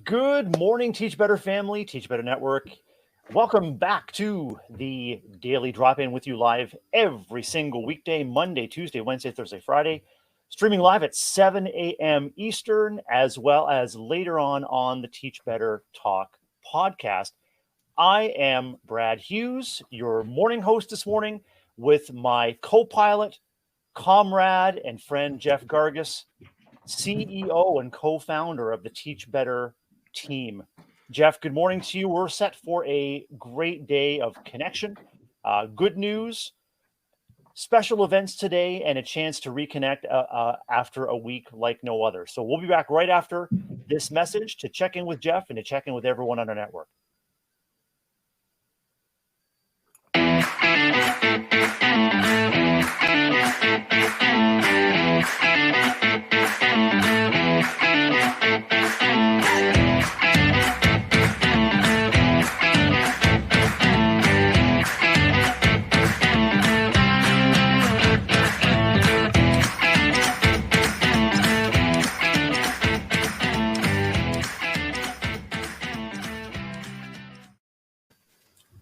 Good morning, Teach Better family, Teach Better Network. Welcome back to the Daily Drop-In with you live every single weekday, Monday, Tuesday, Wednesday, Thursday, Friday. Streaming live at 7 a.m. Eastern, as well as later on the Teach Better Talk podcast. I am Brad Hughes, your morning host this morning, with my co-pilot, comrade, and friend, Jeff Gargas, CEO and co-founder of the Teach Better team. Jeff, good morning to you. We're set for a great day of connection, good news, special events today, and a chance to reconnect after a week like no other. So we'll be back right after this message to check in with Jeff and to check in with everyone on our network.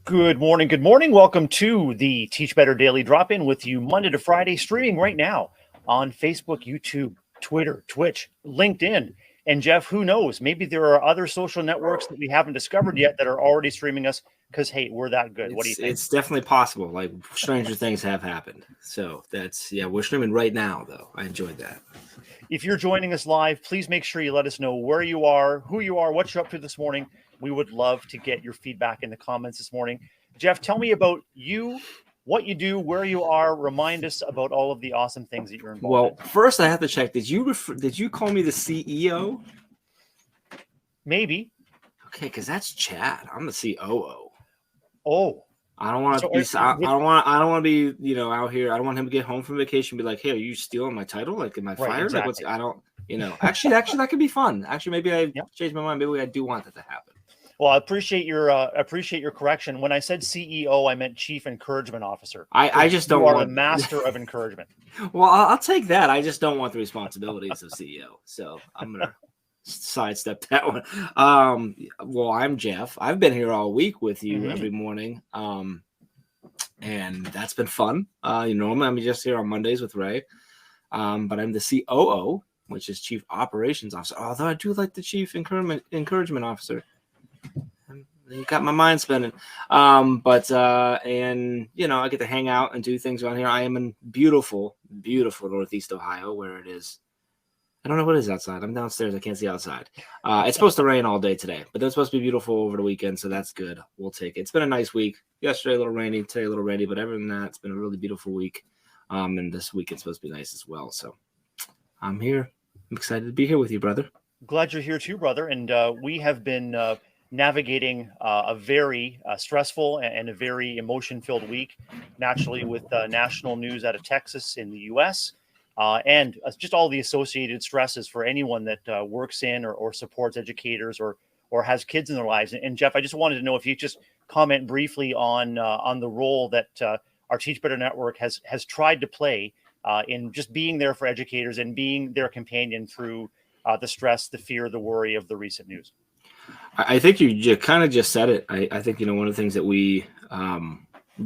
Good morning. Good morning. Welcome to the Teach Better Daily Drop-In with you Monday to Friday, streaming right now on Facebook, YouTube, Twitter, Twitch, LinkedIn. And Jeff, who knows? Maybe there are other social networks that we haven't discovered yet that are already streaming us because, hey, we're that good. What do you think? It's definitely possible. Like stranger things have happened. So we're streaming right now, though. I enjoyed that. If you're joining us live, please make sure you let us know where you are, who you are, what you're up to this morning. We would love to get your feedback in the comments this morning. Jeff, tell me about you, what you do, where you are. Remind us about all of the awesome things that you're involved in. Well, first I have to check. Did you call me the CEO? Maybe. Okay, because that's Chad. I'm the COO. Oh. I don't want to be. I don't want to be. Out here. I don't want him to get home from vacation and be like, "Hey, are you stealing my title? Like, am I fired? Exactly. Like, I don't. Actually, that could be fun. Actually, maybe I changed my mind. Maybe I do want that to happen. Well, I appreciate your correction. When I said CEO, I meant Chief Encouragement Officer. I just don't want. You are want the master of encouragement. Well, I'll take that. I just don't want the responsibilities of CEO. So I'm gonna sidestep that one. Well, I'm Jeff. I've been here all week with you every morning. And that's been fun. Normally I'm just here on Mondays with Ray. But I'm the COO, which is Chief Operations Officer. Although I do like the Chief Encouragement Officer. You got my mind spinning. I get to hang out and do things around here. I am in beautiful, beautiful Northeast Ohio, where it is. I don't know what it is outside. I'm downstairs. I can't see outside. It's supposed to rain all day today, but it's supposed to be beautiful over the weekend, so that's good. We'll take it. It's been a nice week. Yesterday a little rainy, today a little rainy, but other than that, it's been a really beautiful week. And this week it's supposed to be nice as well. So I'm here. I'm excited to be here with you, brother. Glad you're here too, brother. And we have been navigating a very stressful and a very emotion-filled week, naturally with national news out of Texas in the U.S., and just all the associated stresses for anyone that works in or supports educators or has kids in their lives. And Jeff, I just wanted to know if you just comment briefly on the role that our Teach Better Network has tried to play in just being there for educators and being their companion through the stress, the fear, the worry of the recent news. I think you kind of just said it. I think, one of the things that we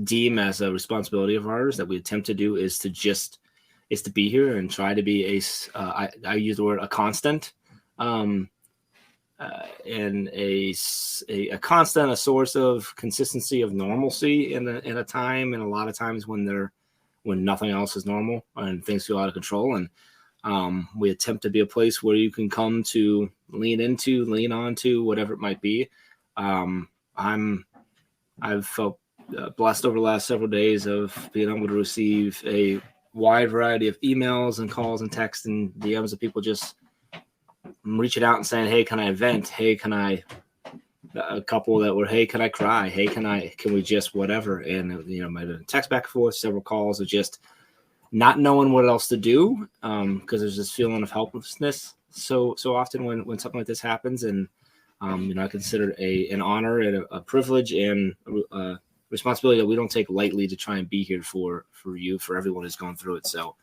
deem as a responsibility of ours that we attempt to do is to be here and try to be I use the word a constant, and a constant, a source of consistency of normalcy in a time, and a lot of times when nothing else is normal and things feel out of control. And we attempt to be a place where you can come to lean onto, whatever it might be. I've felt blessed over the last several days of being able to receive a wide variety of emails and calls and texts and DMs of people just reaching out and saying, "Hey, can I vent? Hey, can I?" A couple that were, "Hey, can I cry? Hey, can we just whatever?" And might have text back and forth, several calls of just not knowing what else to do, because there's this feeling of helplessness so often when something like this happens. And I consider an honor and a privilege and a responsibility that we don't take lightly to try and be here for you, for everyone who's gone through it. So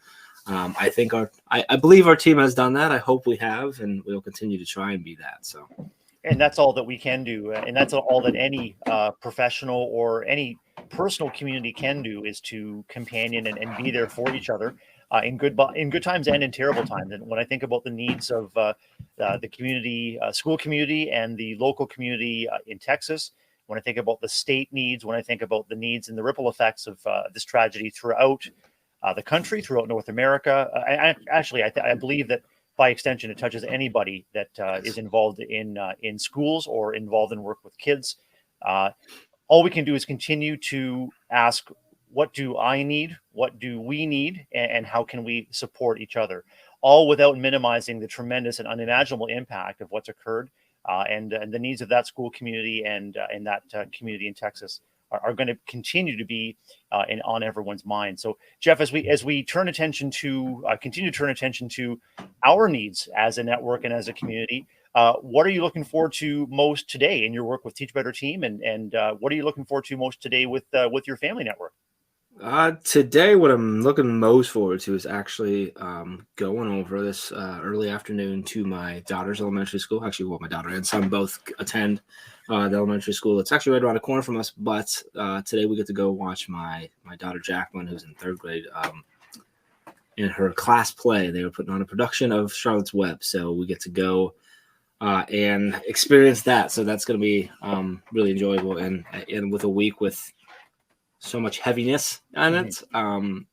I think I believe our team has done that. I hope we have, and we'll continue to try and be that. So. and that's all that we can do, and that's all that any professional or any personal community can do, is to companion and be there for each other in good times and in terrible times. And when I think about the needs of the community, school community, and the local community in Texas, when I think about the state needs, when I think about the needs and the ripple effects of this tragedy throughout the country, throughout North America, I believe that by extension, it touches anybody that is involved in schools or involved in work with kids. All we can do is continue to ask, what do I need? What do we need? And how can we support each other? All without minimizing the tremendous and unimaginable impact of what's occurred, and the needs of that school community and that community in Texas are going to continue to be on everyone's mind. So, Jeff, as we turn attention to continue to turn attention to our needs as a network and as a community, what are you looking forward to most today in your work with Teach Better Team, and what are you looking forward to most today with your family network? Today, what I'm looking most forward to is actually going over this early afternoon to my daughter's elementary school. Actually, well, my daughter and son both attend the elementary school. It's actually right around the corner from us, but today we get to go watch my daughter Jacqueline, who's in third grade, in her class play. They were putting on a production of Charlotte's Web, so we get to go and experience that. So that's going to be really enjoyable, and with a week with so much heaviness on it. I'm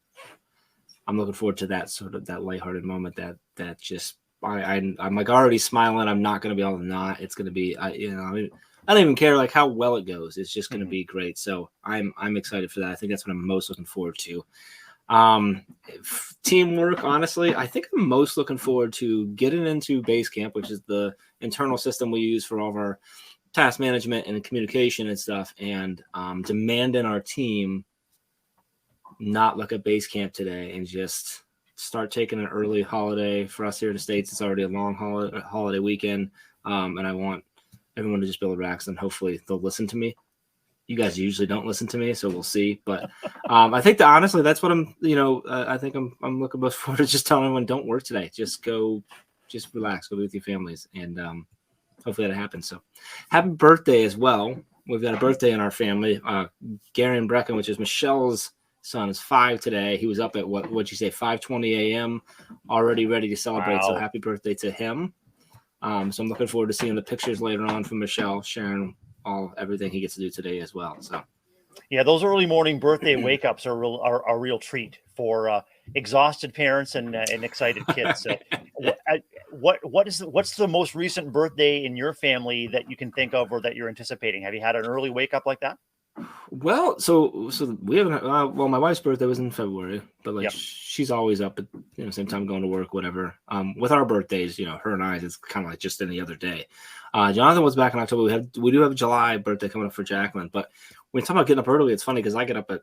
looking forward to that sort of that lighthearted moment that just I'm like already smiling. I'm not going to be able to not. It's going to be I don't even care like how well it goes. It's just going to be great. So I'm excited for that. I think that's what I'm most looking forward to. Teamwork, honestly, I think I'm most looking forward to getting into base camp, which is the internal system we use for all of our task management and communication and stuff, and demanding our team not look at base camp today and just start taking an early holiday. For us here in the States, it's already a long holiday weekend, and I want everyone to just be able to relax, and hopefully they'll listen to me. You guys usually don't listen to me, so we'll see. But I think that honestly, that's what I think I'm looking most forward to, just telling everyone, don't work today. Just relax, go be with your families, and hopefully that happens. So happy birthday as well. We've got a birthday in our family. Gary and Brecken, which is Michelle's son, is 5 today. He was up at what'd you say, 5:20 a.m. already ready to celebrate. Wow. So happy birthday to him. So I'm looking forward to seeing the pictures later on from Michelle, sharing everything he gets to do today as well. So yeah, those early morning birthday wake ups are a real treat for exhausted parents and excited kids. So what's the most recent birthday in your family that you can think of or that you're anticipating? Have you had an early wake up like that? Well, so we haven't. Well, my wife's birthday was in February, but she's always up at same time going to work, whatever. With our birthdays, her and I, it's kind of like just any other day. Jonathan was back in October. We do have a July birthday coming up for Jacqueline, but when you talk about getting up early, it's funny because I get up at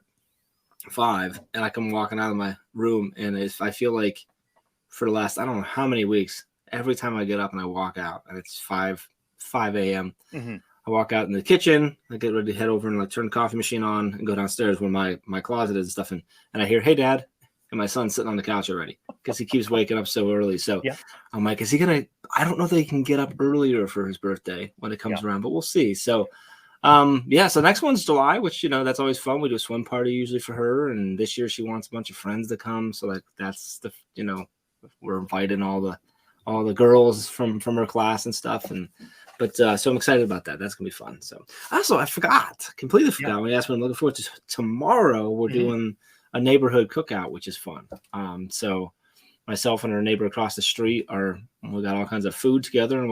5 and I come walking out of my room, and I feel like for the last I don't know how many weeks, every time I get up and I walk out, and it's 5 a.m. Mm-hmm. I walk out in the kitchen, I get ready to head over and turn the coffee machine on and go downstairs where my closet is and stuff. And I hear, "Hey, Dad," and my son's sitting on the couch already because he keeps waking up so early. So yeah. I'm like, is he going to – I don't know that he can get up earlier for his birthday when it comes around, but we'll see. So, so next one's July, which, that's always fun. We do a swim party usually for her. And this year she wants a bunch of friends to come. So that's the we're inviting all the girls from her class and stuff. But so I'm excited about that. That's gonna be fun. So also I completely forgot when you asked me. I'm looking forward to tomorrow. We're doing a neighborhood cookout, which is fun. So myself and our neighbor across the street we got all kinds of food together, and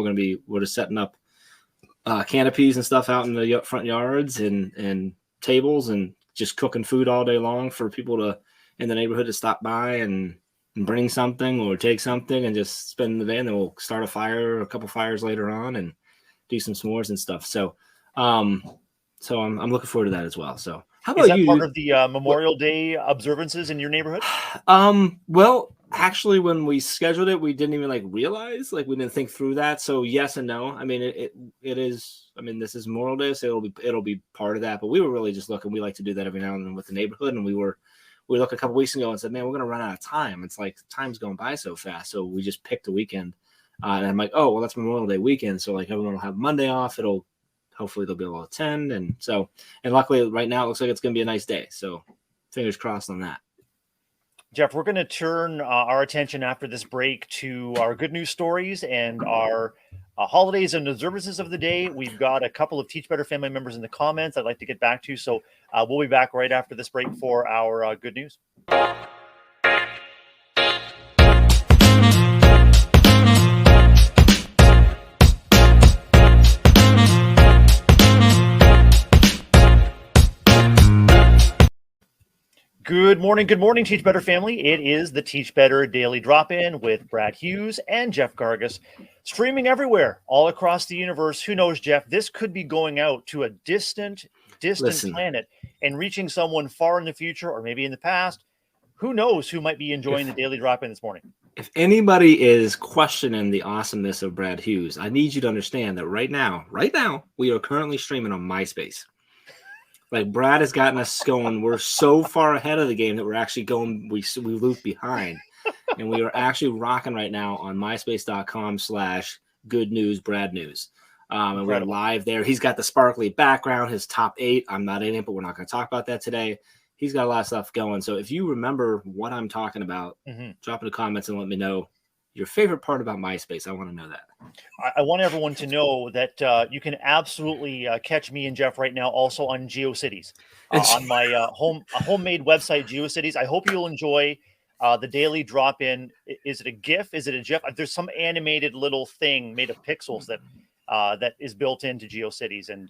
we're just setting up canopies and stuff out in the front yards and tables, and just cooking food all day long for people in the neighborhood to stop by and bring something or take something and just spend the day. And then we'll start a couple fires later on, and do some s'mores and stuff. So, I'm looking forward to that as well. So, how about you? Is that part of the Memorial Day observances in your neighborhood? Well, actually, when we scheduled it, we didn't even realize, we didn't think through that. So, yes and no. I mean, it is. I mean, this is Memorial Day, so it'll be part of that. But we were really just looking. We like to do that every now and then with the neighborhood, and we looked a couple weeks ago and said, man, we're going to run out of time. It's like time's going by so fast. So we just picked a weekend And I'm like, oh, well, that's Memorial Day weekend. So like everyone will have Monday off. Hopefully they'll be able to attend. And luckily right now it looks like it's going to be a nice day. So fingers crossed on that. Jeff, we're going to turn our attention after this break to our good news stories and our holidays and observances of the day. We've got a couple of Teach Better family members in the comments I'd like to get back to. So we'll be back right after this break for our good news. Good morning, Teach Better family. It is the Teach Better Daily Drop-In with Brad Hughes and Jeff Gargas, streaming everywhere, all across the universe. Who knows, Jeff? This could be going out to a distant planet and reaching someone far in the future or maybe in the past. Who knows who might be enjoying the Daily Drop-In this morning? If anybody is questioning the awesomeness of Brad Hughes, I need you to understand that right now, we are currently streaming on MySpace. Like Brad has gotten us going. We're so far ahead of the game that we're actually going. We loop behind, and we are actually rocking right now on myspace.com/goodnewsbradnews. And we're live there. He's got the sparkly background, his top 8. I'm not in it, but we're not going to talk about that today. He's got a lot of stuff going. So if you remember what I'm talking about, drop in the comments and let me know your favorite part about MySpace. I want to know that. I want everyone to know that you can absolutely catch me and Jeff right now also on GeoCities on my homemade website, GeoCities. I hope you'll enjoy the Daily Drop-In. Is it a GIF? Is it a GIF? There's some animated little thing made of pixels that is built into GeoCities. And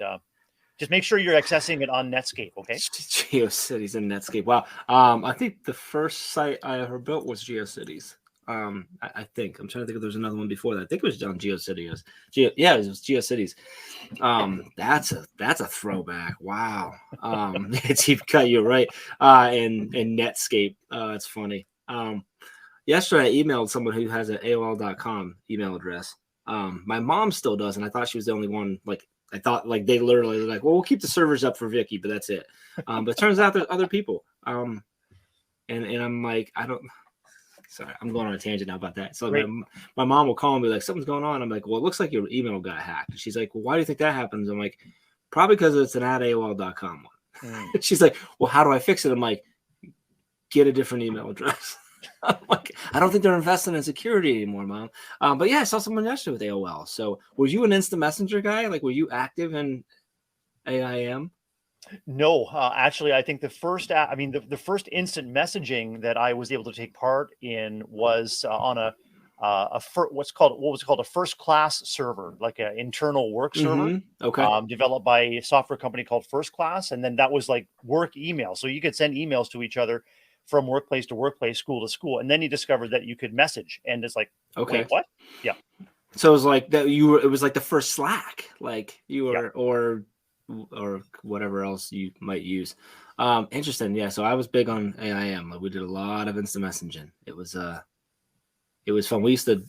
just make sure you're accessing it on Netscape, okay? GeoCities and Netscape. Wow. I think the first site I ever built was GeoCities. I think I'm trying to think if there's another one before that. I think it was on GeoCities. It was GeoCities. That's a throwback. Wow. It's you're right. And Netscape. It's funny. Yesterday I emailed someone who has an AOL.com email address. My mom still does, and I thought she was the only one. Like I thought, like they literally were like, well, we'll keep the servers up for Vicky, but that's it. But it turns out there's other people. And I'm like, Sorry, I'm going on a tangent now about that. So my mom will call and be like, something's going on. I'm like, well, it looks like your email got hacked. She's like, well, why do you think that happens? I'm like, probably because it's an @AOL.com one. She's like, well, how do I fix it? I'm like, get a different email address. I'm like, I don't think they're investing in security anymore, Mom. But yeah, I saw someone yesterday with AOL. So were you an instant messenger guy? Like, were you active in AIM? No, actually, I think the first instant messaging that I was able to take part in was on what was called a first class server, like an internal work server, developed by a software company called First Class, and then that was like work email, so you could send emails to each other from workplace to workplace, school to school, and then you discovered that you could message, and it's like, wait, what? Yeah. So it was like that. It was like the first Slack, like you were, or whatever else you might use. Interesting. Yeah. So I was big on AIM. Like we did a lot of instant messaging. It was fun. We used to,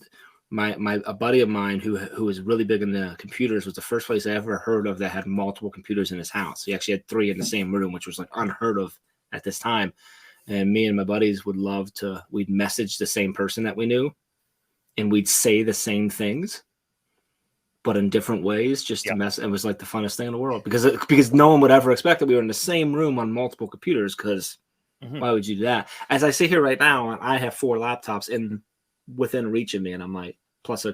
a buddy of mine who was really big in the computers was the first place I ever heard of that had multiple computers in his house. He actually had 3 in the same room, which was like unheard of at this time. And me and my buddies we'd message the same person that we knew and we'd say the same things, but in different ways, just to mess. It was like the funnest thing in the world because no one would ever expect that we were in the same room on multiple computers. Because why would you do that? As I sit here right now, I have 4 laptops within reach of me, and I'm like plus 2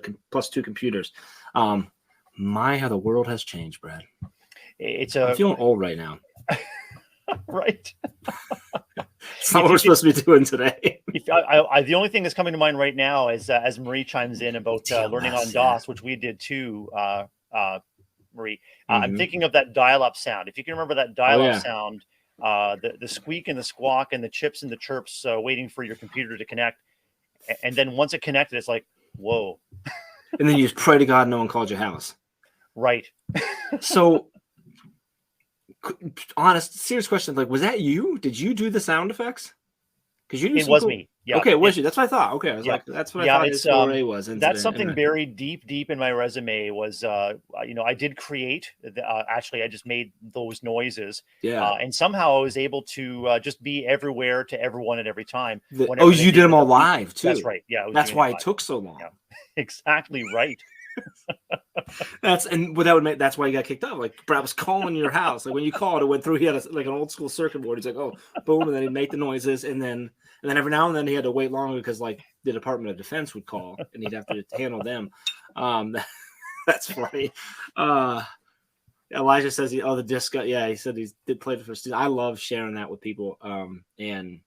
computers. How the world has changed, Brad. I'm feeling old right now. Right. It's not what we're supposed to be doing today. The only thing that's coming to mind right now is as Marie chimes in about learning on DOS, which we did too, Marie. I'm thinking of that dial-up sound. If you can remember that dial-up sound, the squeak and the squawk and the chips and the chirps waiting for your computer to connect. And then once it connected, it's like, whoa. And then you just pray to God no one called your house. Right. So, honest, serious question. Like, was that you? Did you do the sound effects? Because you do It some was cool. me. Yeah. Okay, was you? That's what I thought. Okay, I was Yeah. like, that's what I Yeah, thought his foray was. That's something buried deep in my resume was, I did create, actually, I just made those noises. Yeah. And somehow I was able to just be everywhere to everyone at every time. Oh, Whenever they you did them all needed a beat. live too. That's right. Yeah, I was That's doing why it it live. took so long. Yeah, exactly right. That's why you got kicked out. Like Brad was calling your house. Like when you called, it went through. He had like an old school circuit board. He's like, oh, boom, and then he'd make the noises, and then every now and then he had to wait longer because like the Department of Defense would call, and he'd have to handle them. That's funny. Elijah says the disco. Yeah, he said he did play for students. I love sharing that with people, and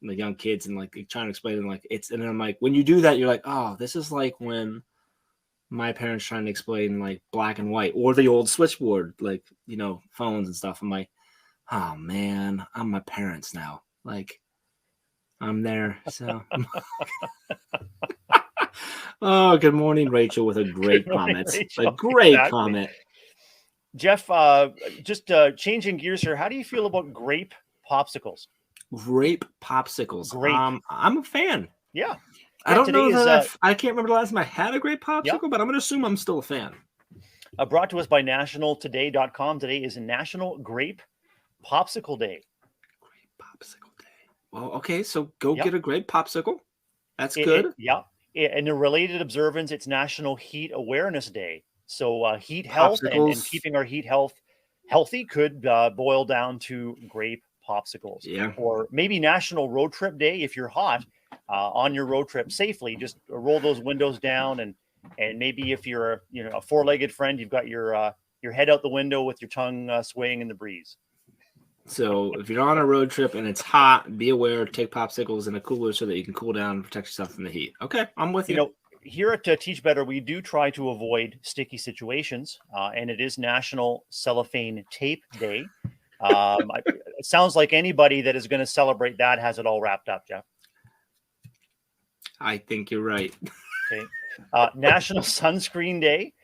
the young kids, and like trying to explain them like it's. And then I'm like, when you do that, you're like, oh, this is like when my parents trying to explain like black and white or the old switchboard, like, phones and stuff. I'm like, oh man, I'm my parents now. Like I'm there. So, oh, good morning, Rachel, with a great comment. A great comment. Jeff, just changing gears here. How do you feel about grape popsicles? Grape popsicles. Grape. I'm a fan. Yeah. I don't know that I can't remember the last time I had a grape popsicle, but I'm going to assume I'm still a fan. Brought to us by nationaltoday.com. Today is National Grape Popsicle Day. Grape Popsicle Day. Well, okay, so go get a grape popsicle. That's good. And a related observance, it's National Heat Awareness Day. So heat health and keeping our heat healthy could boil down to grape popsicles. Yeah. Or maybe National Road Trip Day. If you're hot on your road trip safely, just roll those windows down and maybe if you're a four-legged friend, you've got your head out the window with your tongue swaying in the breeze. So if you're on a road trip and it's hot, be aware, take popsicles in a cooler so that you can cool down and protect yourself from the heat. Okay, I'm with you. Here at Teach Better, we do try to avoid sticky situations, and it is National Cellophane Tape Day. It sounds like anybody that is going to celebrate that has it all wrapped up, Jeff. I think you're right. Okay. National Sunscreen Day.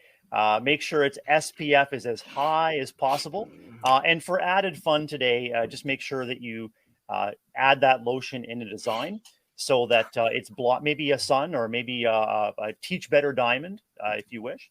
Make sure its SPF is as high as possible. And for added fun today, just make sure that you add that lotion in a design so that it's maybe a sun or maybe a Teach Better diamond, if you wish.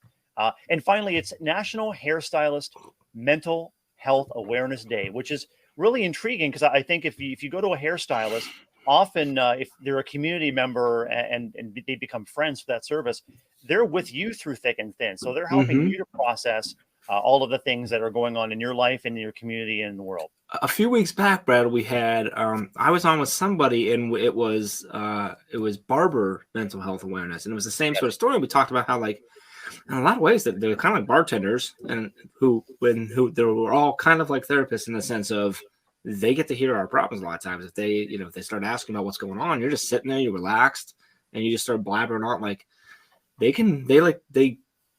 And finally, it's National Hairstylist Mental Health Awareness Day, which is really intriguing because I think if you go to a hairstylist, often if they're a community member and they become friends for that service, they're with you through thick and thin. So they're helping you to process all of the things that are going on in your life and in your community and in the world. A few weeks back, Brad, we had I was on with somebody and it was barber mental health awareness, and it was the same sort of story. We talked about how like in a lot of ways that they're kind of like bartenders and who they were all kind of like therapists in the sense of they get to hear our problems a lot of times. If they if they start asking about what's going on, you're just sitting there, you're relaxed, and you just start blabbering on. Like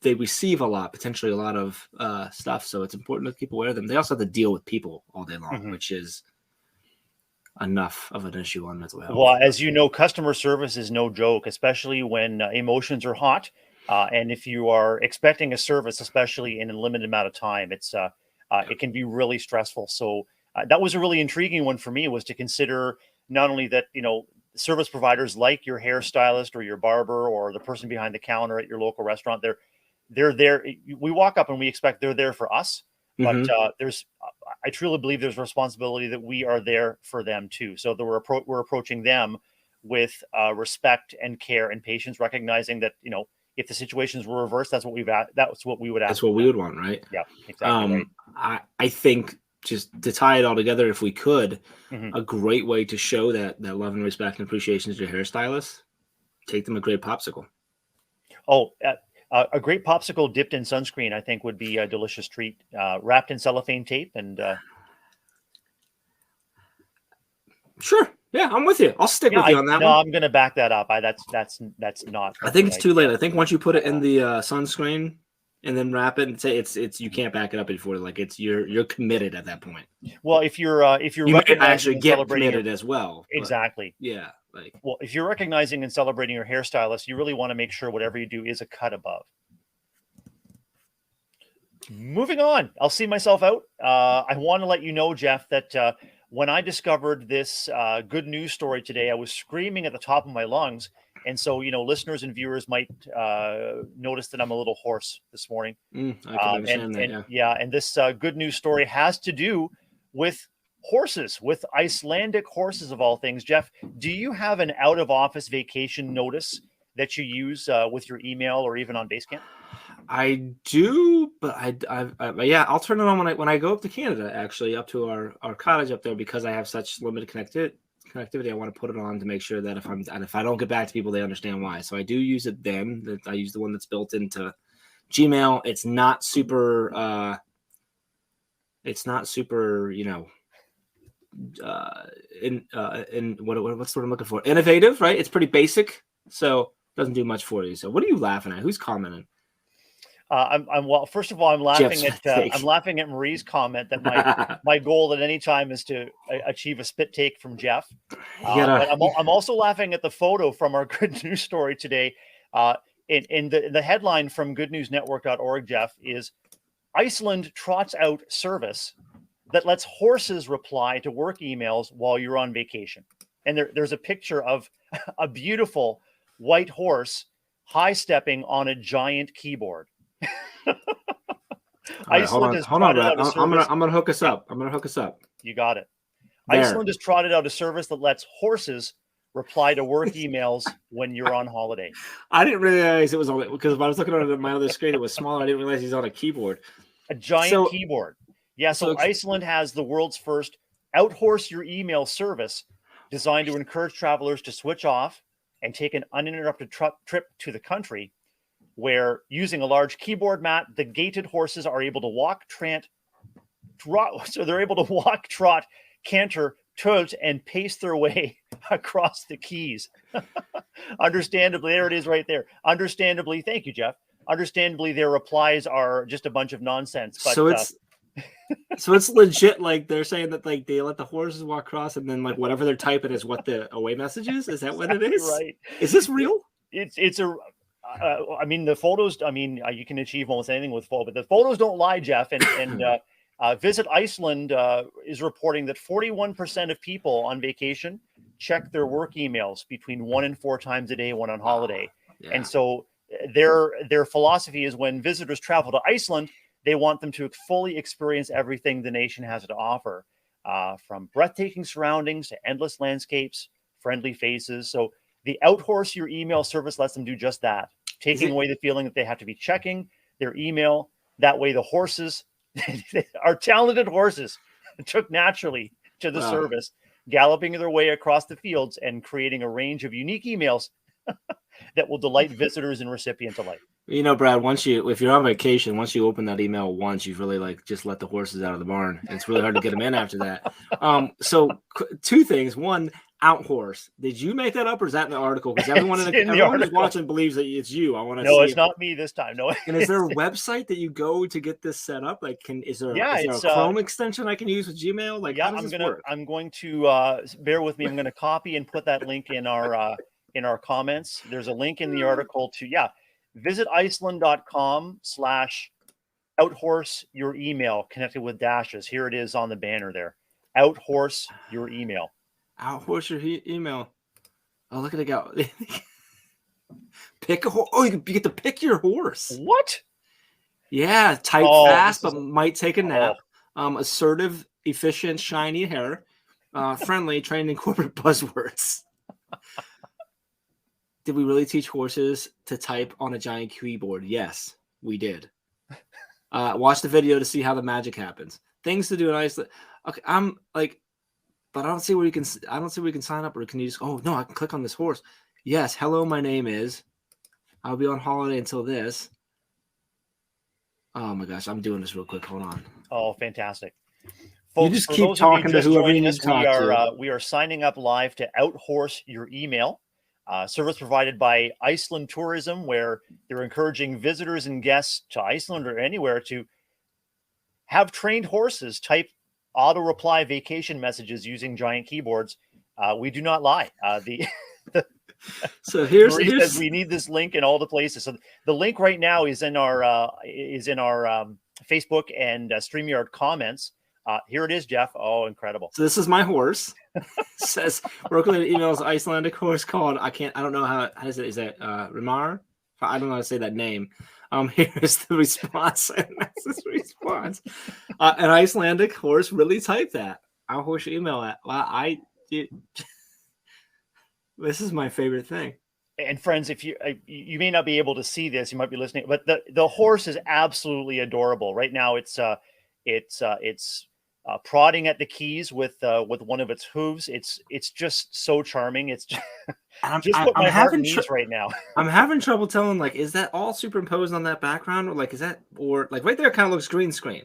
they receive potentially a lot of stuff. So it's important to keep aware of them. They also have to deal with people all day long, which is enough of an issue on mental health. Well, as you know, customer service is no joke, especially when emotions are hot. And if you are expecting a service, especially in a limited amount of time, it can be really stressful. So that was a really intriguing one for me, was to consider not only that, service providers like your hairstylist or your barber or the person behind the counter at your local restaurant, they're there. We walk up and we expect they're there for us, but I truly believe there's a responsibility that we are there for them too. So that we're approaching them with respect and care and patience, recognizing that, if the situations were reversed, that's what we would ask. That's what we would want, right? Yeah, exactly. Right. I think just to tie it all together, if we could, a great way to show that love and respect and appreciation to your hairstylist, take them a great popsicle. Oh, a great popsicle dipped in sunscreen, I think, would be a delicious treat. Wrapped in cellophane tape and. Sure. Yeah, I'm with you. I'll stick with you on that one. No, I'm going to back that up. That's not. I think it's too late. I think once you put it in the sunscreen and then wrap it and say it's you can't back it up before you're committed at that point. Well, if you're you might actually get committed as well. Exactly. Yeah. Well, if you're recognizing and celebrating your hairstylist, you really want to make sure whatever you do is a cut above. Moving on, I'll see myself out. I want to let you know, Jeff, that when I discovered this good news story today, I was screaming at the top of my lungs. And so, listeners and viewers might notice that I'm a little hoarse this morning. I can understand that. And this good news story has to do with horses, with Icelandic horses of all things. Jeff, do you have an out of office vacation notice that you use with your email or even on Basecamp? I do, but I'll turn it on when I go up to Canada, actually, up to our cottage up there, because I have such limited connectivity. I want to put it on to make sure that if I don't get back to people, they understand why. So I do use it then. I use the one that's built into Gmail. It's not super. What's the word I'm looking for? Innovative, right? It's pretty basic, so it doesn't do much for you. So what are you laughing at? Who's commenting? Well, first of all, I'm laughing at Marie's comment that my goal at any time is to achieve a spit take from Jeff. But I'm also laughing at the photo from our good news story today. In the headline from goodnewsnetwork.org, Jeff, is Iceland trots out service that lets horses reply to work emails while you're on vacation. And there's a picture of a beautiful white horse high stepping on a giant keyboard. Hold on, Brad. I'm gonna hook us up. You got it. There. Iceland has trotted out a service that lets horses reply to work emails when you're on holiday. I didn't realize it was on it, because if I was looking at my other screen, it was smaller. I didn't realize he's on a keyboard. A giant keyboard. Yeah, so Iceland has the world's first outhorse your email service designed to encourage travelers to switch off and take an uninterrupted trip to the country, where using a large keyboard mat, the gated horses are able to walk, trot, canter, tilt, and pace their way across the keys. Understandably, there it is right there. Understandably, thank you, Jeff. Understandably, their replies are just a bunch of nonsense. But, so it's legit. Like, they're saying that like they let the horses walk across, and then like whatever they're typing is what the away message is. Is that what it is? Right. Is this real? It's a. The photos. You can achieve almost anything with photos, but the photos don't lie, Jeff. And Visit Iceland is reporting that 41% of people on vacation check their work emails between 1 and 4 times a day when on holiday. Yeah. And so their philosophy is, when visitors travel to Iceland, they want them to fully experience everything the nation has to offer, from breathtaking surroundings to endless landscapes, friendly faces. So the outhorse your email service lets them do just that, taking away the feeling that they have to be checking their email. That way the horses, our talented horses, took naturally to the service, galloping their way across the fields and creating a range of unique emails that will delight visitors and recipients alike. You know, Brad, if you're on vacation, once you open that email once, you've really just let the horses out of the barn. It's really hard to get them in after that. So 2 things. One, outhorse. Did you make that up, or is that in the article? Because everyone who's watching believes that it's you. I want to. No, it's not me this time. No. And is there a website that you go to get this set up? Like, is there a Chrome extension I can use with Gmail? Like, how does this work? I'm going to bear with me. I'm going to copy and put that link in our comments. There's a link in the article to visit iceland.com/outhorse your email, connected with dashes. Here it is on the banner there. Outhorse your email. Outhorse your email. Oh, look at it go. Pick a horse. Oh, you get to pick your horse. What? Yeah, type fast, but might take a nap. Assertive, efficient, shiny hair. Friendly, trained in corporate buzzwords. Did we really teach horses to type on a giant keyboard? Yes, we did. Watch the video to see how the magic happens. Things to do in Iceland. Okay, but I don't see where you can sign up, or can you just? Oh no, I can click on this horse. Yes, hello, my name is. I'll be on holiday until this. Oh my gosh, I'm doing this real quick. Hold on. Oh, fantastic. Folks, you just keep talking to whoever you need to talk to. We are signing up live to outhorse your email. Service provided by Iceland Tourism, where they're encouraging visitors and guests to Iceland or anywhere to have trained horses type auto-reply vacation messages using giant keyboards. We do not lie. So here's says we need this link in all the places. So the link right now is in our Facebook and StreamYard comments. Here it is, Jeff. Oh, incredible. So this is my horse. Says Brooklyn emails Icelandic horse called I don't know how is it? Is that Rimar? I don't know how to say that name. Here's the response. And that's his response. An Icelandic horse really typed that. Our horse email that. Well, this is my favorite thing. And friends, if you may not be able to see this, you might be listening, but the horse is absolutely adorable. Right now, it's prodding at the keys with one of its hooves. It's just so charming. It's just, what my heart needs right now. I'm having trouble telling, like, is that all superimposed on that background, or like, is that, or like right there, it kind of looks green screen.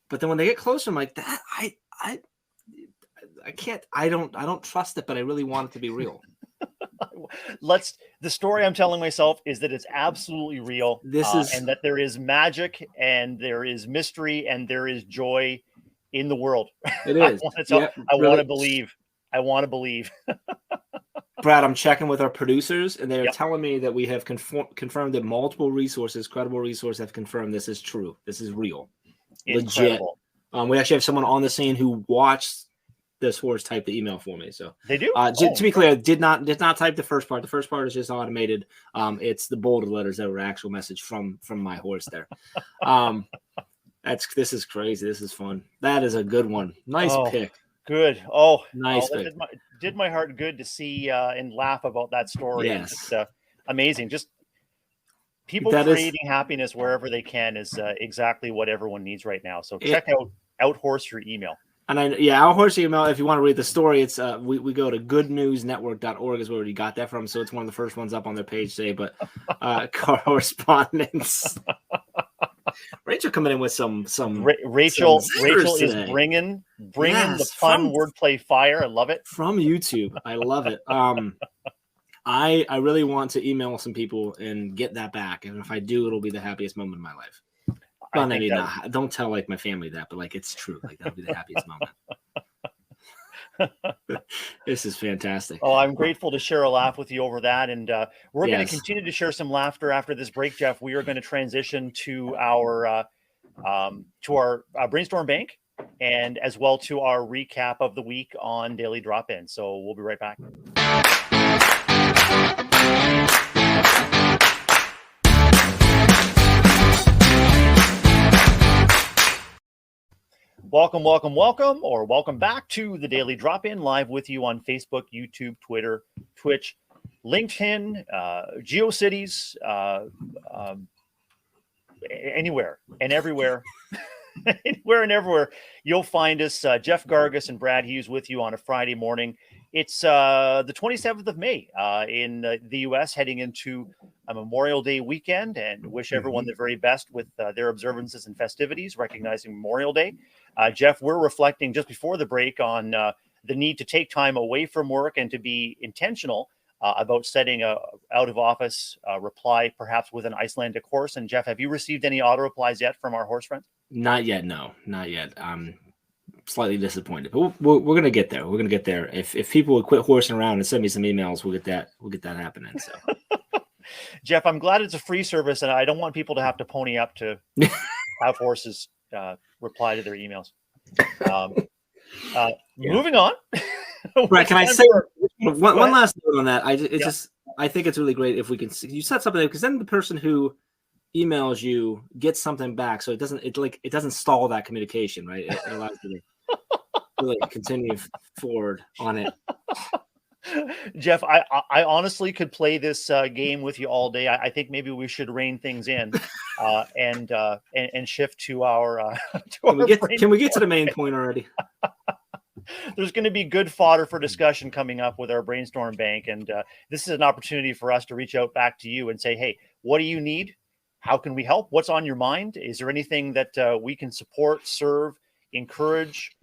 But then when they get closer, I'm like, that I can't. I don't trust it, but I really want it to be real. The story I'm telling myself is that it's absolutely real. And that there is magic and there is mystery and there is joy in the world. It is. I want to believe. I want to believe. Brad, I'm checking with our producers, and they're telling me that we have confirmed that multiple resources, credible resources, have confirmed this is true. This is real. Incredible. Legit. We actually have someone on the scene who watched this horse type the email for me. So they do. To be clear, did not type the first part. The first part is just automated. It's the bolded letters that were actual message from my horse there. This is crazy. This is fun. That is a good one. Nice pick. Good. Nice pick. Did my heart good to see and laugh about that story. Yes. It's amazing. Just people creating happiness wherever they can is exactly what everyone needs right now. So check out Horse Your email. And our horse email, if you want to read the story, it's we go to goodnewsnetwork.org is where we got that from. So it's one of the first ones up on their page today. But correspondence. Rachel coming in with some Rachel is bringing the fun wordplay fire. I love it. From YouTube. I love it. I really want to email some people and get that back. And if I do, it'll be the happiest moment of my life. Well, I mean, don't tell like my family that, but like it's true. Like that'll be the happiest moment. This is fantastic. Oh, I'm grateful to share a laugh with you over that, and we're going to continue to share some laughter after this break, Jeff. We are going to transition to our brainstorm bank, and as well to our recap of the week on Daily Drop-In. So we'll be right back. Welcome back to the Daily Drop-In, live with you on Facebook, YouTube, Twitter, Twitch, LinkedIn, GeoCities, anywhere and everywhere. Anywhere and everywhere you'll find us. Jeff Gargas and Brad Hughes with you on a Friday morning. It's the 27th of May in the U.S., heading into a Memorial Day weekend, and wish everyone the very best with their observances and festivities, recognizing Memorial Day. Jeff, we're reflecting just before the break on the need to take time away from work and to be intentional about setting a out of office reply, perhaps with an Icelandic horse. And Jeff, have you received any auto replies yet from our horse friends? Not yet. No, not yet. I'm slightly disappointed, but we're going to get there. We're going to get there. If people would quit horsing around and send me some emails, we'll get that happening. So, Jeff, I'm glad it's a free service, and I don't want people to have to pony up to have horses reply to their emails. Moving on. Right? Can I say one last note on that? I think it's really great if we can. You said something because then the person who emails you gets something back, so it doesn't stall that communication, right? It allows you to really continue forward on it. Jeff, I honestly could play this game with you all day. I think maybe we should rein things in and shift to our. Can we get to the main point already? There's going to be good fodder for discussion coming up with our brainstorm bank, and this is an opportunity for us to reach out back to you and say, "Hey, what do you need? How can we help? What's on your mind? Is there anything that we can support, serve, encourage?"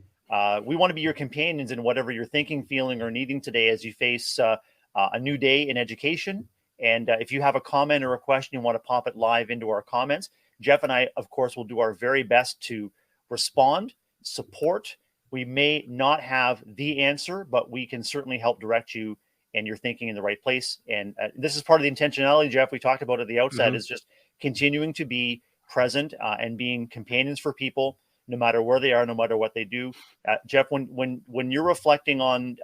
We want to be your companions in whatever you're thinking, feeling, or needing today as you face a new day in education. And if you have a comment or a question, you want to pop it live into our comments. Jeff and I, of course, will do our very best to respond, support. We may not have the answer, but we can certainly help direct you and your thinking in the right place. And this is part of the intentionality, Jeff, we talked about at the outset, is just continuing to be present and being companions for people, no matter where they are, no matter what they do. Jeff, when you're reflecting on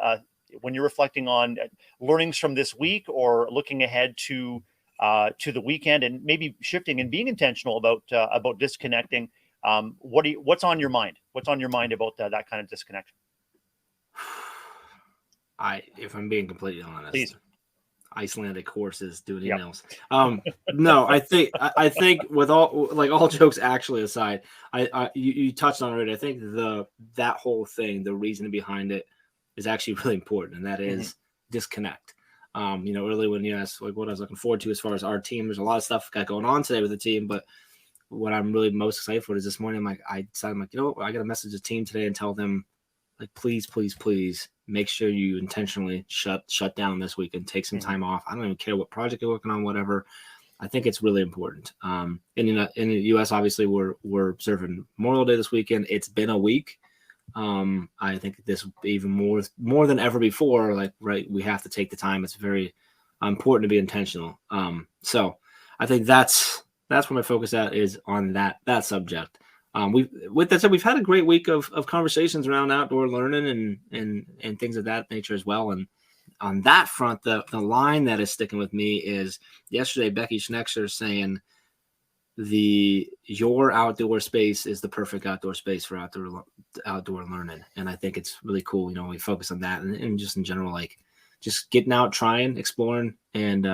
learnings from this week, or looking ahead to the weekend, and maybe shifting and being intentional about disconnecting, what's on your mind? What's on your mind about that kind of disconnection? If I'm being completely honest, Please. Icelandic horses doing Yep. emails. No, I think with all jokes actually aside, you touched on it. I think that whole thing, the reason behind it, is actually really important, and that is disconnect. Earlier when you asked like what I was looking forward to as far as our team, there's a lot of stuff got going on today with the team, but what I'm really most excited for is this morning. I decided, I got to message the team today and tell them, like, please make sure you intentionally shut down this week and take some time off. I don't even care what project you're working on, whatever. I think it's really important. In the U.S., obviously, we're observing Memorial Day this weekend. It's been a week. I think this even more than ever before. Like, right, we have to take the time. It's very important to be intentional. So I think that's where my focus is on that subject. With that said, we've had a great week of conversations around outdoor learning and things of that nature as well. And on that front, the line that is sticking with me is yesterday, Becky Schnexer saying your outdoor space is the perfect outdoor space for outdoor learning. And I think it's really cool. We focus on that and just in general, like just getting out, trying, exploring, and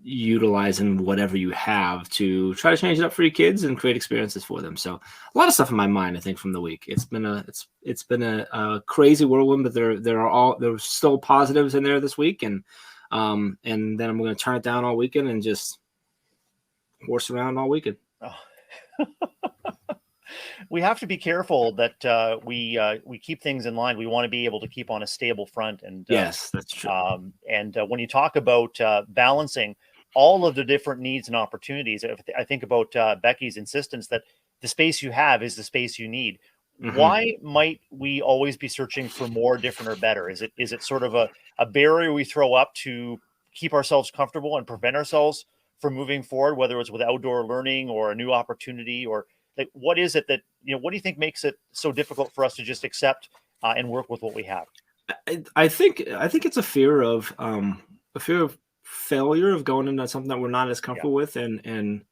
utilizing whatever you have to try to change it up for your kids and create experiences for them. So a lot of stuff in my mind, I think, from the week. It's been a crazy whirlwind, but there's still positives in there this week. And then I'm going to turn it down all weekend and just horse around all weekend. Oh. We have to be careful that we keep things in line. We want to be able to keep on a stable front. And yes, that's true. And when you talk about balancing all of the different needs and opportunities, I think about Becky's insistence that the space you have is the space you need. Mm-hmm. Why might we always be searching for more, different, or better? Is it sort of a barrier we throw up to keep ourselves comfortable and prevent ourselves from moving forward, whether it's with outdoor learning or a new opportunity, or like, what is it that, what do you think makes it so difficult for us to just accept and work with what we have? I think it's a fear of failure, of going into something that we're not as comfortable with, and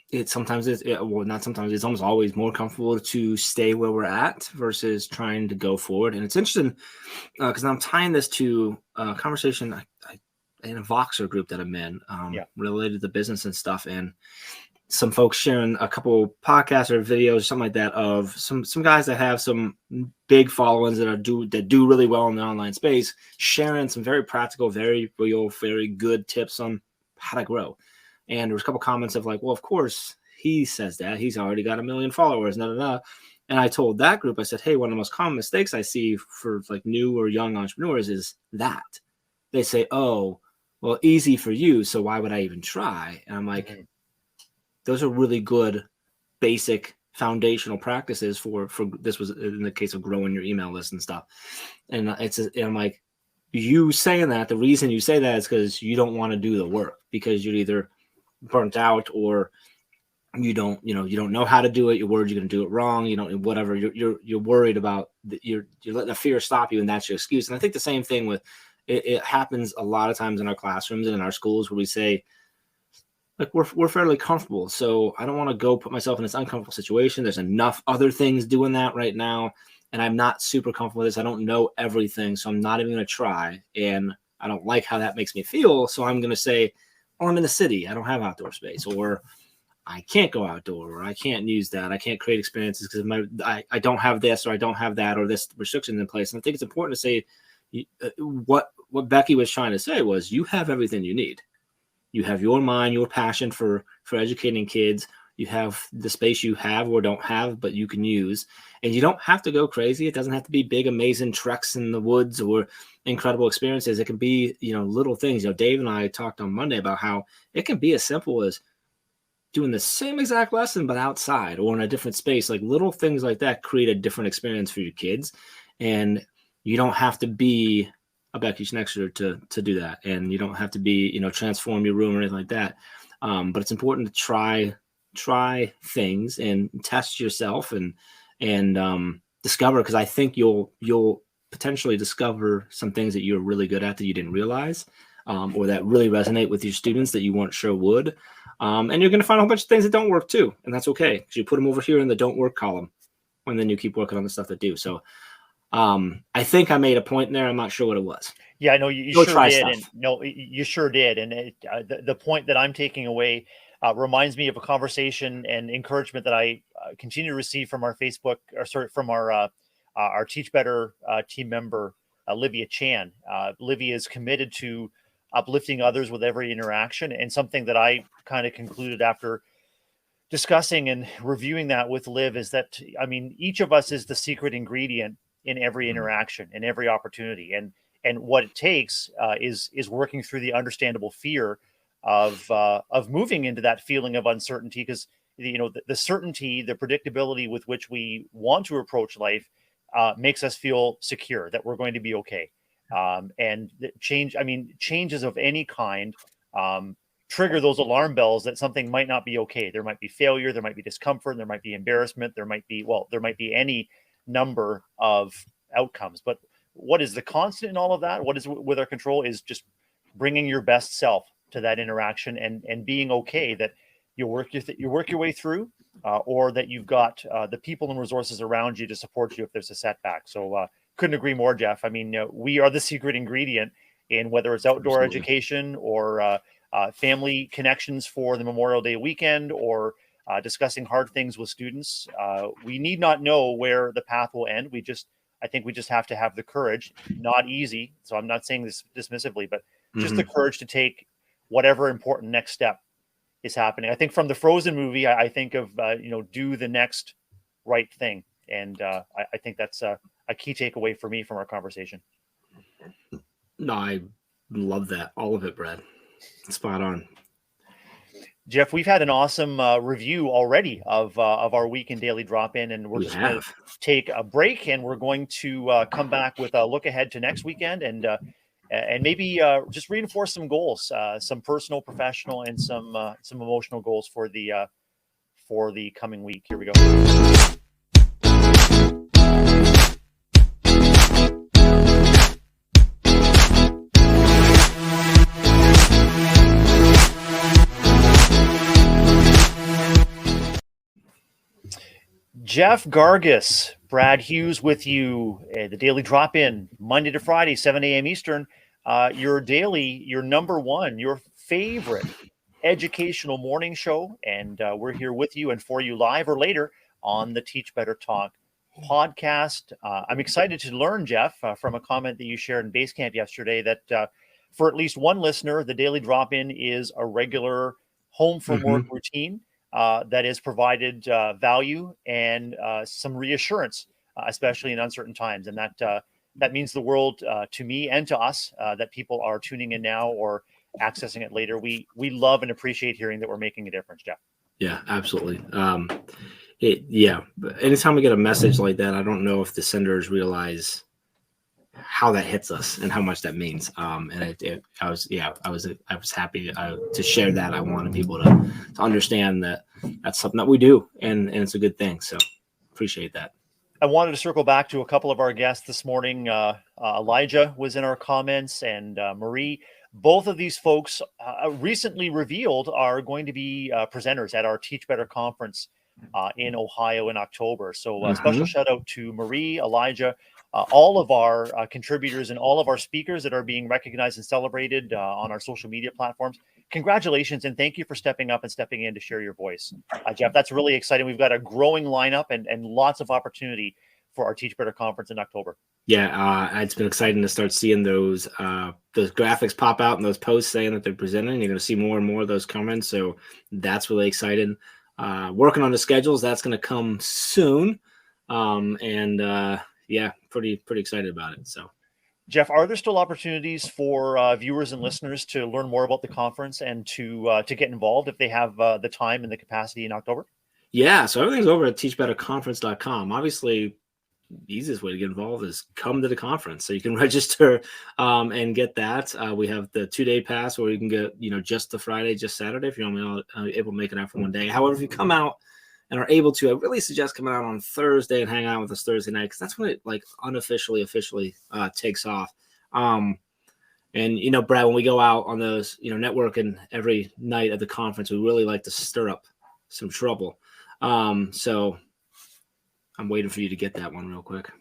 it's almost always more comfortable to stay where we're at versus trying to go forward. And it's interesting because I'm tying this to a conversation in a Voxer group that I'm in, related to business and stuff, and some folks sharing a couple podcasts or videos, something like that, of some guys that have some big followings that do really well in the online space, sharing some very practical, very real, very good tips on how to grow. And there was a couple comments of like, well, of course he says that he's already got 1 million followers, And I told that group, I said, hey, one of the most common mistakes I see for like new or young entrepreneurs is that they say, oh, well, easy for you, so why would I even try? And I'm like, those are really good, basic, foundational practices for this was in the case of growing your email list and stuff. And I'm like, you saying that, the reason you say that is because you don't want to do the work, because you're either burnt out or you don't know how to do it. You're worried you're going to do it wrong. Whatever. You're worried about. You're letting the fear stop you, and that's your excuse. And I think the same thing with it happens a lot of times in our classrooms and in our schools, where we say, like, we're fairly comfortable, so I don't want to go put myself in this uncomfortable situation. There's enough other things doing that right now, and I'm not super comfortable with this. I don't know everything, so I'm not even going to try, and I don't like how that makes me feel, so I'm going to say, oh, I'm in the city, I don't have outdoor space, or I can't go outdoor, or I can't use that, I can't create experiences because I don't have this, or I don't have that, or this restriction in place. And I think it's important to say what Becky was trying to say was, you have everything you need. You have your mind, your passion for educating kids. You have the space you have or don't have, but you can use. And you don't have to go crazy. It doesn't have to be big, amazing treks in the woods or incredible experiences. It can be, little things. Dave and I talked on Monday about how it can be as simple as doing the same exact lesson, but outside or in a different space. Like, little things like that create a different experience for your kids. And you don't have to be a Becky Schnexer to do that. And you don't have to be, transform your room or anything like that. But it's important to try try things and test yourself and discover, because I think you'll potentially discover some things that you're really good at that you didn't realize, or that really resonate with your students that you weren't sure would. And you're going to find a whole bunch of things that don't work too. And that's okay, because you put them over here in the don't work column, and then you keep working on the stuff that do. So I think I made a point in there. I'm not sure what it was. Yeah, I know you Go sure try did. stuff. And no, you sure did. And the point that I'm taking away reminds me of a conversation and encouragement that I continue to receive from our Facebook, from our Teach Better team member, Olivia Chan. Olivia is committed to uplifting others with every interaction, and something that I kind of concluded after discussing and reviewing that with Liv is that, I mean, each of us is the secret ingredient in every interaction, in every opportunity, and what it takes is working through the understandable fear of moving into that feeling of uncertainty, because the certainty, the predictability with which we want to approach life makes us feel secure that we're going to be okay. And changes of any kind trigger those alarm bells that something might not be okay. There might be failure, there might be discomfort, there might be embarrassment, there might be any number of outcomes. But what is the constant in all of that? What is with our control is just bringing your best self to that interaction, and being okay that you work your way through, or that you've got the people and resources around you to support you if there's a setback. So couldn't agree more, Jeff. I mean, we are the secret ingredient in whether it's outdoor Absolutely. education or family connections for the Memorial Day weekend, or discussing hard things with students. We need not know where the path will end. I think we just have to have the courage. Not easy. So I'm not saying this dismissively, but just the courage to take whatever important next step is happening. I think from the Frozen movie, I think of, do the next right thing. And I think that's a key takeaway for me from our conversation. No, I love that. All of it, Brad. Spot on. Jeff, we've had an awesome review already of our weekend daily drop-in, and we're just going to take a break, and we're going to come back with a look ahead to next weekend, and maybe just reinforce some goals, some personal, professional, and some emotional goals for the coming week. Here we go. Jeff Gargas, Brad Hughes with you, the Daily Drop-In, Monday to Friday, 7 a.m. Eastern. Your number one, your favorite educational morning show. And we're here with you and for you live or later on the Teach Better Talk podcast. I'm excited to learn, Jeff, from a comment that you shared in Basecamp yesterday, that for at least one listener, the Daily Drop-In is a regular home from work routine that has provided value and some reassurance, especially in uncertain times. And that means the world to me and to us, that people are tuning in now or accessing it later. We love and appreciate hearing that we're making a difference, Jeff. Yeah, absolutely. Anytime we get a message like that, I don't know if the senders realize how that hits us and how much that means. I was happy to share that. I wanted people to understand that that's something that we do, and it's a good thing. So appreciate that. I wanted to circle back to a couple of our guests this morning. Elijah was in our comments, and Marie. Both of these folks recently revealed are going to be presenters at our Teach Better conference in Ohio in October. So special shout out to Marie, Elijah, all of our contributors and all of our speakers that are being recognized and celebrated on our social media platforms. Congratulations, and thank you for stepping up and stepping in to share your voice. Jeff, that's really exciting. We've got a growing lineup and lots of opportunity for our Teach Better conference in October. Yeah, it's been exciting to start seeing those graphics pop out and those posts saying that they're presenting. You're going to see more and more of those coming, so that's really exciting. Working on the schedules, that's going to come soon, pretty excited about it. So, Jeff, are there still opportunities for viewers and listeners to learn more about the conference and to get involved if they have the time and the capacity in October? Yeah, so everything's over at teachbetterconference.com. Obviously, the easiest way to get involved is come to the conference. So you can register and get that. We have the 2-day pass where you can get, just the Friday, just Saturday if you're only able to make it out for one day. However, if you come out and are able to, I really suggest coming out on Thursday and hang out with us Thursday night, because that's when it officially takes off. And, Brad, when we go out on those, networking every night at the conference, we really like to stir up some trouble. So I'm waiting for you to get that one real quick.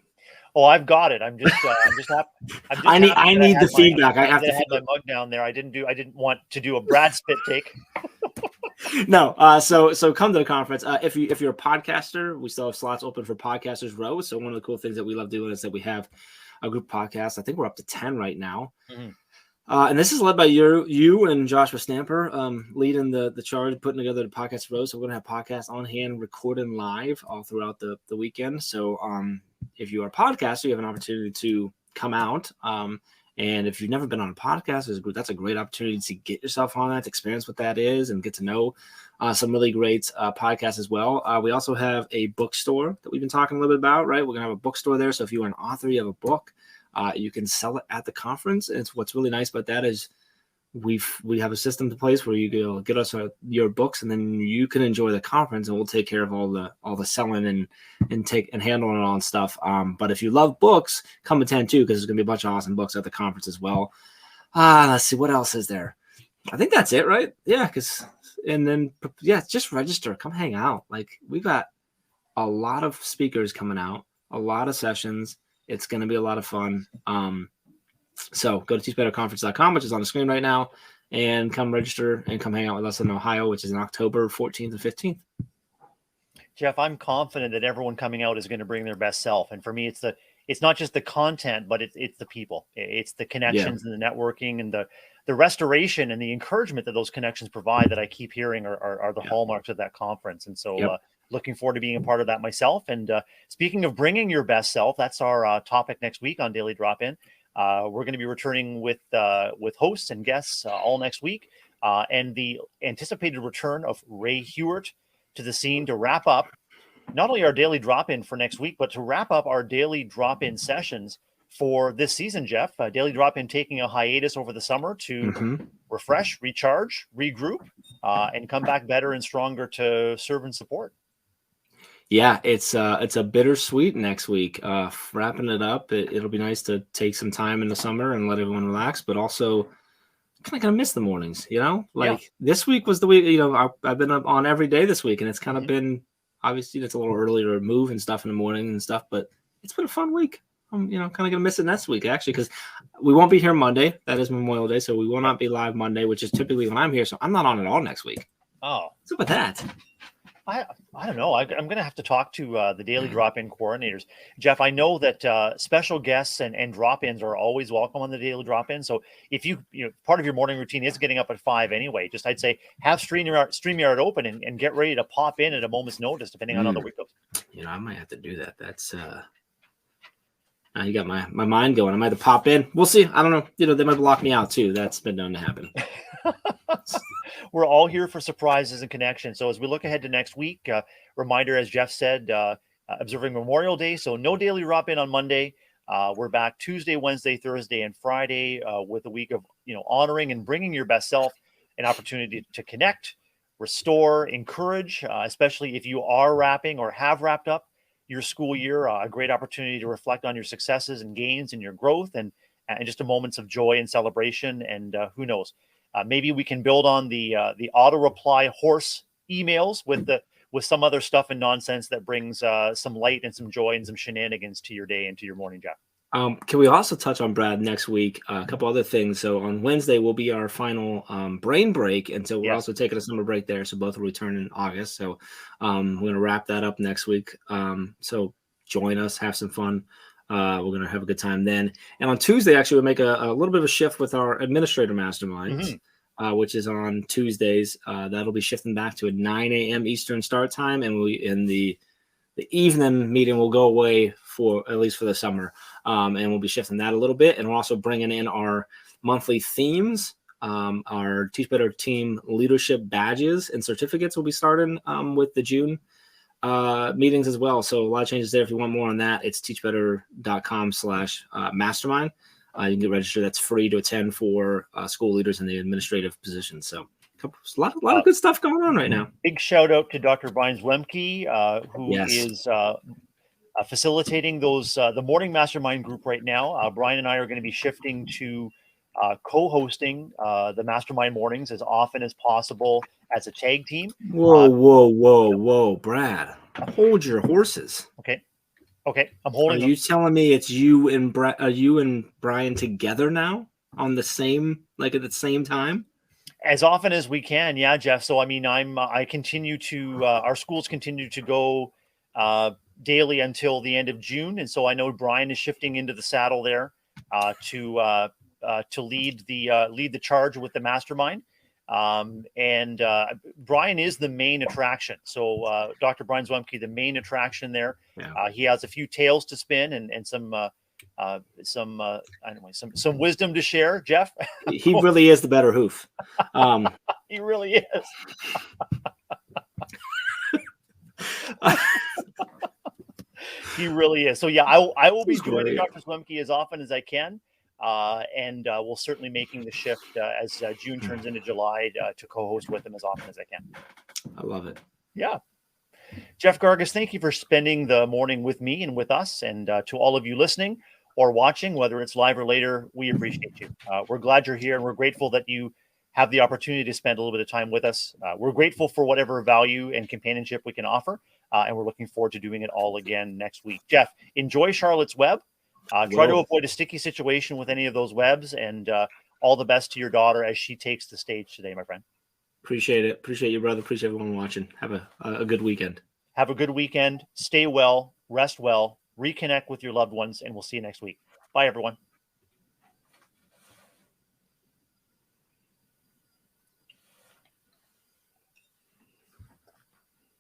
Oh, I've got it. I'm just happy. I need the feedback. I have to have my mug down there. I didn't want to do a Brad spit take. No. So come to the conference. If you're a podcaster, we still have slots open for Podcasters Row. So one of the cool things that we love doing is that we have a group podcast. I think we're up to 10 right now. Mm-hmm. And this is led by you and Joshua Stamper, leading the charge, putting together the podcast row. So we're going to have podcasts on hand, recording live all throughout the weekend. So if you are a podcaster, you have an opportunity to come out. And if you've never been on a podcast, that's a great opportunity to get yourself on that, to experience what that is, and get to know some really great podcasts as well. We also have a bookstore that we've been talking a little bit about, right? We're going to have a bookstore there. So if you're an author, you have a book, you can sell it at the conference. And what's really nice about that is we have a system in place where you go get us your books, and then you can enjoy the conference, and we'll take care of all the selling and handling all stuff. But if you love books, come attend too, because there's gonna be a bunch of awesome books at the conference as well. Let's see, what else is there? I think that's it, right? Yeah, just register, come hang out. Like, we got a lot of speakers coming out, a lot of sessions. It's gonna be a lot of fun. So go to teachbetterconference.com, which is on the screen right now, and come register and come hang out with us in Ohio, which is in October 14th and 15th. Jeff, I'm confident that everyone coming out is going to bring their best self. And for me, it's not just the content, but it's the people. It's the connections and the networking and the restoration and the encouragement that those connections provide that I keep hearing are the hallmarks of that conference. And so looking forward to being a part of that myself. And speaking of bringing your best self, that's our topic next week on Daily Drop-In. We're going to be returning with hosts and guests all next week, and the anticipated return of Ray Hewart to the scene to wrap up not only our daily drop-in for next week, but to wrap up our daily drop-in sessions for this season, Jeff. Daily drop-in taking a hiatus over the summer to refresh, recharge, regroup, and come back better and stronger to serve and support. Yeah, it's a bittersweet next week. Wrapping it up, it'll be nice to take some time in the summer and let everyone relax, but also kind of gonna miss the mornings. This week was the week. I've been up on every day this week, and it's kind of been, obviously it's a little earlier to move and stuff in the morning and stuff, but it's been a fun week. I'm kind of gonna miss it next week actually, because we won't be here Monday. That is Memorial Day, so we will not be live Monday, which is typically when I'm here. So I'm not on at all next week. Oh, what's up with that? I don't know. I'm going to have to talk to the daily drop-in coordinators. Jeff, I know that special guests and drop-ins are always welcome on the daily drop-in. So if you part of your morning routine is getting up at 5 anyway, just I'd say have StreamYard open and get ready to pop in at a moment's notice, depending on how the week goes. I might have to do that. That's you got my mind going. I might have to pop in. We'll see. I don't know. They might block me out too. That's been known to happen. We're all here for surprises and connections. So as we look ahead to next week, reminder, as Jeff said, observing Memorial Day. So no daily drop-in on Monday. We're back Tuesday, Wednesday, Thursday, and Friday with a week of honoring and bringing your best self, an opportunity to connect, restore, encourage, especially if you are wrapping or have wrapped up your school year. A great opportunity to reflect on your successes and gains and your growth, and just a moments of joy and celebration. And who knows? Maybe we can build on the auto reply horse emails with some other stuff and nonsense that brings some light and some joy and some shenanigans to your day and to your morning, Jeff. Can we also touch on, Brad, next week, a couple other things? So on Wednesday will be our final brain break. And so we're also taking a summer break there. So both will return in August. So we're going to wrap that up next week. So join us, have some fun. We're going to have a good time then. And on Tuesday, actually, we'll make a little bit of a shift with our administrator masterminds, which is on Tuesdays. That'll be shifting back to a 9 a.m. Eastern start time. And the evening meeting will go away for at least for the summer. And we'll be shifting that a little bit. And we're also bringing in our monthly themes. Our Teach Better Team leadership badges and certificates will be starting with the June meetings as well. So a lot of changes there. If you want more on that, it's teachbetter.com/mastermind. You can get registered. That's free to attend for school leaders in the administrative positions. So a lot of good stuff going on right now. Big shout out to Dr. Brian Zwemke, who Yes. is facilitating those the morning mastermind group right now. Brian and I are going to be shifting to co-hosting the mastermind mornings as often as possible as a tag team. Whoa, Brad, hold your horses. Okay, I'm holding. Are you telling me it's you and Brian together now on the same, like at the same time? As often as we can, yeah, Jeff. So I mean, I continue to our schools continue to go daily until the end of June, and so I know Brian is shifting into the saddle there to lead the charge with the mastermind. And Brian is the main attraction. So Dr. Brian Zwemke, the main attraction there. Yeah. He has a few tales to spin and some wisdom to share. Jeff, he really is the better hoof. He really is. He really is. So yeah, I will be joining Dr. Zwemke as often as I can. And we'll certainly making the shift as June turns into July to co-host with him as often as I can. I love it. Yeah. Jeff Gargas, thank you for spending the morning with me and with us. And to all of you listening or watching, whether it's live or later, we appreciate you. We're glad you're here, and we're grateful that you have the opportunity to spend a little bit of time with us. We're grateful for whatever value and companionship we can offer. And we're looking forward to doing it all again next week. Jeff, enjoy Charlotte's Web. Try to avoid a sticky situation with any of those webs, and all the best to your daughter as she takes the stage today, my friend. Appreciate it. Appreciate you, brother. Appreciate everyone watching. Have a good weekend. Have a good weekend. Stay well, rest well, reconnect with your loved ones, and we'll see you next week. Bye, everyone.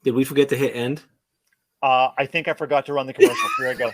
Did we forget to hit end? I think I forgot to run the commercial. Here I go.